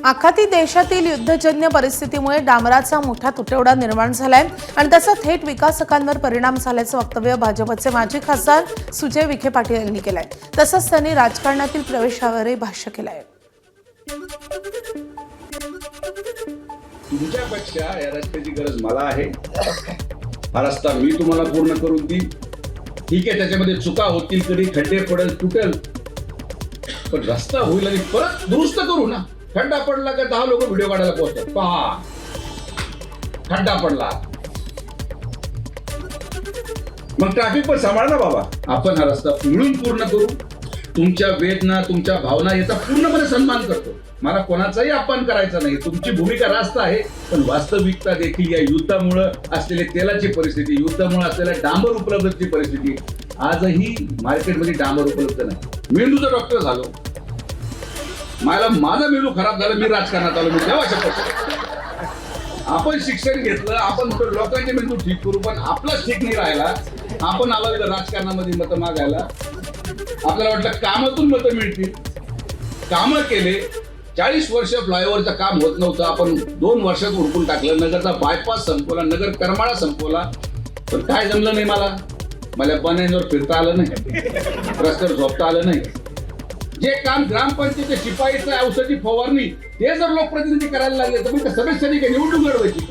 आखाती देशातील युद्धजन्य परिस्थितीमुळे डांबराचा मोठा तुटवडा निर्माण झालाय आणि त्याचा थेट विकासकांवर परिणाम झाल्याचं वक्तव्य भाजपचे माजी खासदार सुजय विखे पाटील यांनी केलंय। तसंच त्यांनी राजकारणातील प्रवेशावरही भाष्य केलंय। तुमच्यापेक्षा या रस्त्याची गरज मला आहे। हा रस्ता मी तुम्हाला पूर्ण करून देईन। ठीक आहे, त्याच्यामध्ये चुका होतील, कधी खड्डे पडेल, तुटेल, पण रस्ता होईल आणि परत दुरुस्त करू ना। खड्डा पडला का 10 लोक व्हिडिओ काढायला पोहोचतात, पहा खड्डा पडला, मग ट्रॅफिक पण सांभाळा बाबा। आपण हा रस्ता मिळून पूर्ण करू। तुमच्या वेदना, तुमच्या भावना याचा पूर्णपणे सन्मान करतो। मला कोणाचाही अपमान करायचा नाही। तुमची भूमिका रास्त आहे, पण वास्तविकता देखील या युद्धामुळे असलेली तेलाची परिस्थिती, युद्धामुळे असलेल्या डांबर उपलब्धतेची परिस्थिती, आजही मार्केटमध्ये डांबर उपलब्ध नाही। मेंदूचा डॉक्टर झालो, माझा मेंदू खराब झाला, मी राजकारणात आलो, मी तेव्हा शपथ। आपण शिक्षण घेतलं, आपण लोकांचे मेंदू ठीक करू, पण आपलाच ठीक नाही राहिला। आपण आलो राजकारणामध्ये मतं मागायला। आपल्याला वाटलं कामातून मतं मिळतील, कामं केले। 40 वर्ष फ्लायओव्हरचं काम होत नव्हतं, आपण 2 वर्षात उडकून टाकलं। नगरचा बायपास संपवला, नगर करमाळा संपवला, पण काय जमलं नाही मला बनायवर फिरता आलं नाही, रस्त्यावर झोपता आलं नाही। जे काम ग्रामपंचायतीच्या शिपाईचं औषधी फवारणी ते जर लोकप्रतिनिधी करायला लागले तर मग सदस्यांनी काय निवडणूक लढवायची?